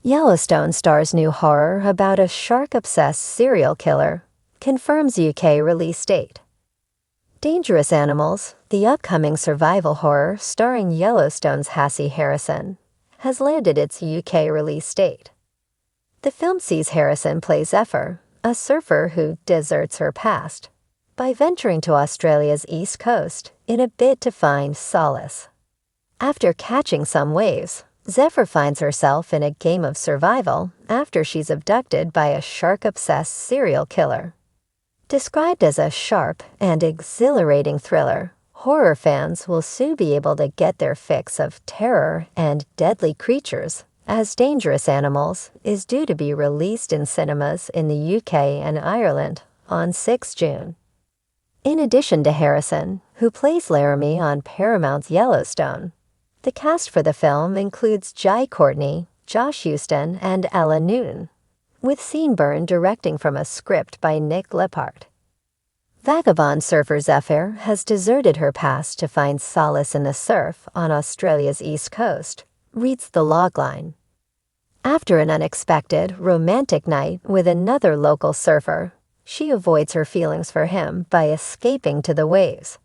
Yellowstone stars new horror about a shark-obsessed serial killer, confirms UK release date. Dangerous Animals, the upcoming survival horror starring Yellowstone's Hassie Harrison, has landed its UK release date. The film sees Harrison play Zephyr, a surfer who deserts her past, by venturing to Australia's east coast in a bid to find solace. After catching some waves, Zephyr finds herself in a game of survival after she's abducted by a shark-obsessed serial killer. Described as a sharp and exhilarating thriller, horror fans will soon be able to get their fix of terror and deadly creatures, as Dangerous Animals is due to be released in cinemas in the UK and Ireland on 6 June. In addition to Harrison, who plays Laramie on Paramount's Yellowstone, the cast for the film includes Jai Courtney, Josh Houston, and Ella Newton, with Seanburn directing from a script by Nick Lippard. Vagabond surfer Zephyr has deserted her past to find solace in the surf on Australia's east coast, reads the logline. After an unexpected, romantic night with another local surfer, she avoids her feelings for him by escaping to the waves.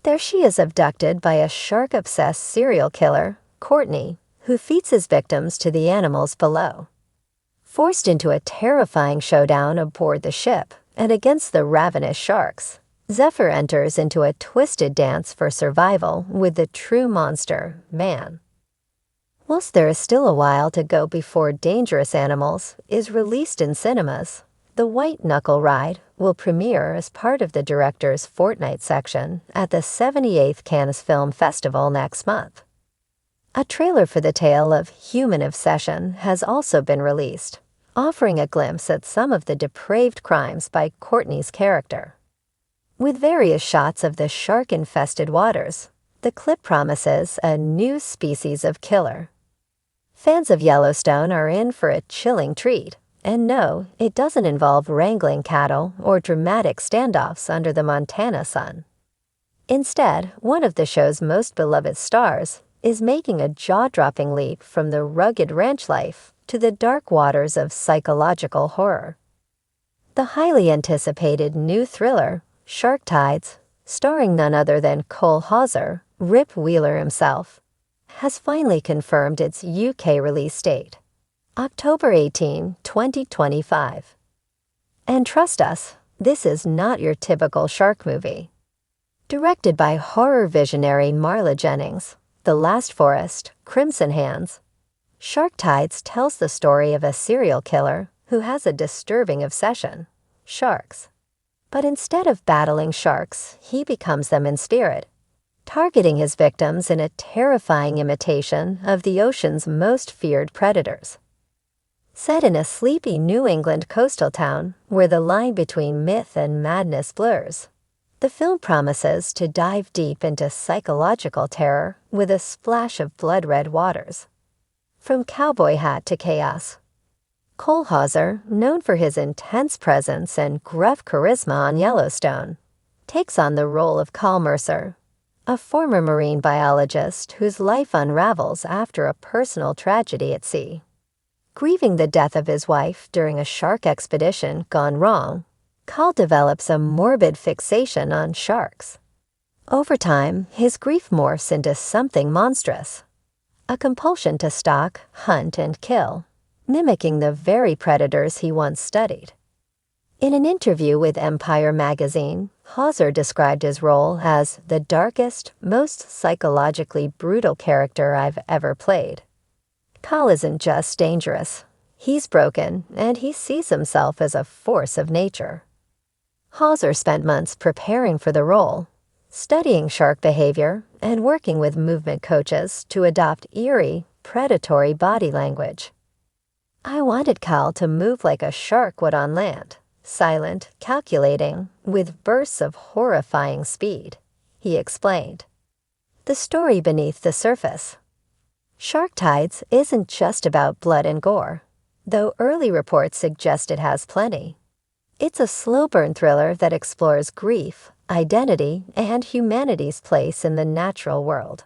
There she is abducted by a shark-obsessed serial killer, Courtney, who feeds his victims to the animals below. Forced into a terrifying showdown aboard the ship and against the ravenous sharks, Zephyr enters into a twisted dance for survival with the true monster, man. Whilst there is still a while to go before Dangerous Animals is released in cinemas, the White Knuckle Ride will premiere as part of the director's Fortnight section at the 78th Cannes Film Festival next month. A trailer for the tale of human obsession has also been released, offering a glimpse at some of the depraved crimes by Courtney's character. With various shots of the shark-infested waters, the clip promises a new species of killer. Fans of Yellowstone are in for a chilling treat, and no, it doesn't involve wrangling cattle or dramatic standoffs under the Montana sun. Instead, one of the show's most beloved stars is making a jaw-dropping leap from the rugged ranch life to the dark waters of psychological horror. The highly anticipated new thriller, Shark Tides, starring none other than Cole Hauser, Rip Wheeler himself, has finally confirmed its UK release date, October 18, 2025. And trust us, this is not your typical shark movie. Directed by horror visionary Marla Jennings, The Last Forest, Crimson Hands, Shark Tides tells the story of a serial killer who has a disturbing obsession, sharks. But instead of battling sharks, he becomes them in spirit, targeting his victims in a terrifying imitation of the ocean's most feared predators. Set in a sleepy New England coastal town where the line between myth and madness blurs, the film promises to dive deep into psychological terror with a splash of blood-red waters. From cowboy hat to chaos. Cole Hauser, known for his intense presence and gruff charisma on Yellowstone, takes on the role of Carl Mercer, a former marine biologist whose life unravels after a personal tragedy at sea. Grieving the death of his wife during a shark expedition gone wrong, Carl develops a morbid fixation on sharks. Over time, his grief morphs into something monstrous, a compulsion to stalk, hunt, and kill, mimicking the very predators he once studied. In an interview with Empire magazine, Hauser described his role as the darkest, most psychologically brutal character I've ever played. Carl isn't just dangerous. He's broken, and he sees himself as a force of nature. Hauser spent months preparing for the role, studying shark behavior and working with movement coaches to adopt eerie, predatory body language. I wanted Carl to move like a shark would on land, silent, calculating, with bursts of horrifying speed, he explained. The story beneath the surface. Shark Tides isn't just about blood and gore, though early reports suggest it has plenty. It's a slow-burn thriller that explores grief, identity, and humanity's place in the natural world.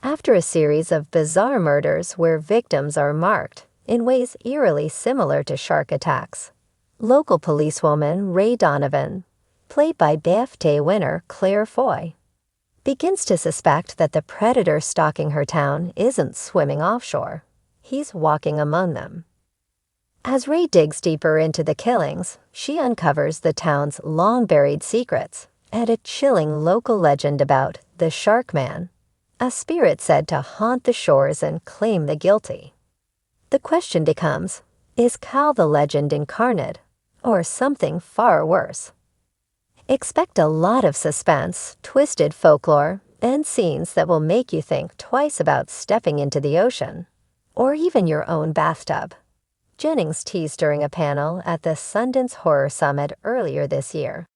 After a series of bizarre murders where victims are marked, in ways eerily similar to shark attacks. Local policewoman Ray Donovan, played by BAFTA winner Claire Foy, begins to suspect that the predator stalking her town isn't swimming offshore. He's walking among them. As Ray digs deeper into the killings, she uncovers the town's long-buried secrets and a chilling local legend about the Shark Man, a spirit said to haunt the shores and claim the guilty. The question becomes, is Cal the legend incarnate, or something far worse? Expect a lot of suspense, twisted folklore, and scenes that will make you think twice about stepping into the ocean, or even your own bathtub. Jennings teased during a panel at the Sundance Horror Summit earlier this year.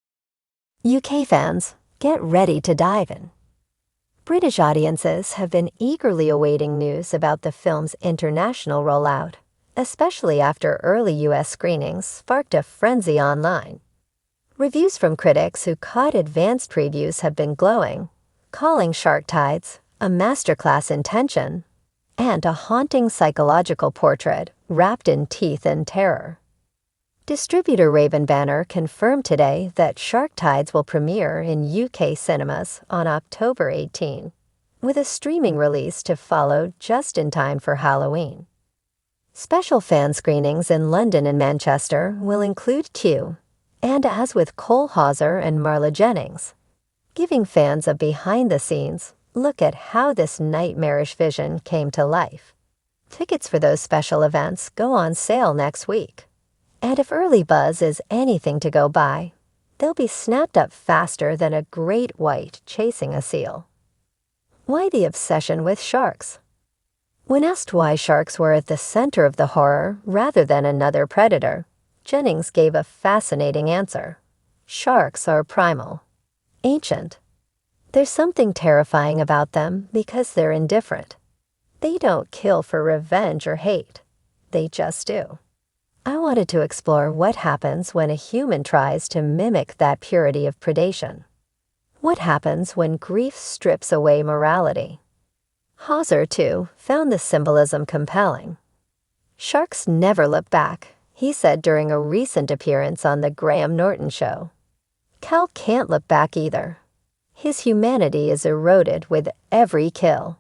UK fans, get ready to dive in. British audiences have been eagerly awaiting news about the film's international rollout, especially after early US screenings sparked a frenzy online. Reviews from critics who caught advanced previews have been glowing, calling Shark Tides a masterclass in tension and a haunting psychological portrait wrapped in teeth and terror. Distributor Raven Banner confirmed today that Shark Tides will premiere in UK cinemas on October 18, with a streaming release to follow just in time for Halloween. Special fan screenings in London and Manchester will include Q, and as with Cole Hauser and Marla Jennings, giving fans a behind-the-scenes look at how this nightmarish vision came to life. Tickets for those special events go on sale next week, and if early buzz is anything to go by, they'll be snapped up faster than a great white chasing a seal. Why the obsession with sharks? When asked why sharks were at the center of the horror rather than another predator, Jennings gave a fascinating answer. Sharks are primal, ancient. There's something terrifying about them because they're indifferent. They don't kill for revenge or hate. They just do. I wanted to explore what happens when a human tries to mimic that purity of predation. What happens when grief strips away morality? Hauser, too, found the symbolism compelling. Sharks never look back, he said during a recent appearance on The Graham Norton Show. Cal can't look back either. His humanity is eroded with every kill.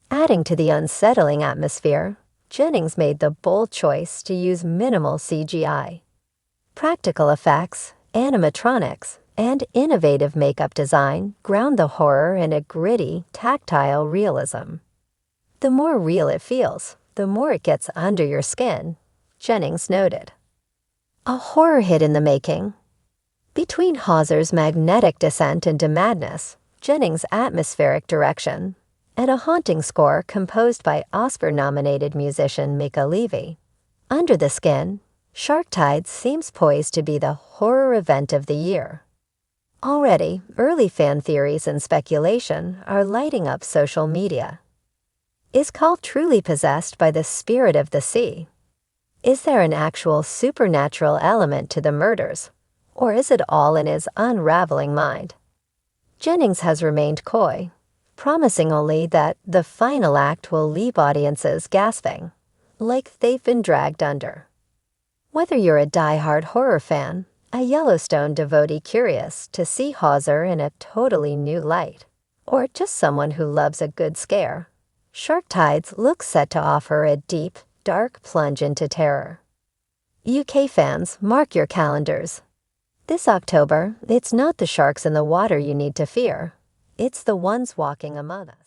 Adding to the unsettling atmosphere, Jennings made the bold choice to use minimal CGI. Practical effects, animatronics, and innovative makeup design ground the horror in a gritty, tactile realism. The more real it feels, the more it gets under your skin, Jennings noted. A horror hit in the making. Between Hauser's magnetic descent into madness, Jennings' atmospheric direction, and a haunting score composed by Oscar-nominated musician Mika Levy, Under the Skin, Shark Tides seems poised to be the horror event of the year. Already, early fan theories and speculation are lighting up social media. Is Cal truly possessed by the spirit of the sea? Is there an actual supernatural element to the murders, or is it all in his unraveling mind? Jennings has remained coy, promising only that the final act will leave audiences gasping, like they've been dragged under. Whether you're a die-hard horror fan, a Yellowstone devotee curious to see Hauser in a totally new light, or just someone who loves a good scare, Shark Tides looks set to offer a deep, dark plunge into terror. UK fans, mark your calendars. This October, it's not the sharks in the water you need to fear. It's the ones walking among us.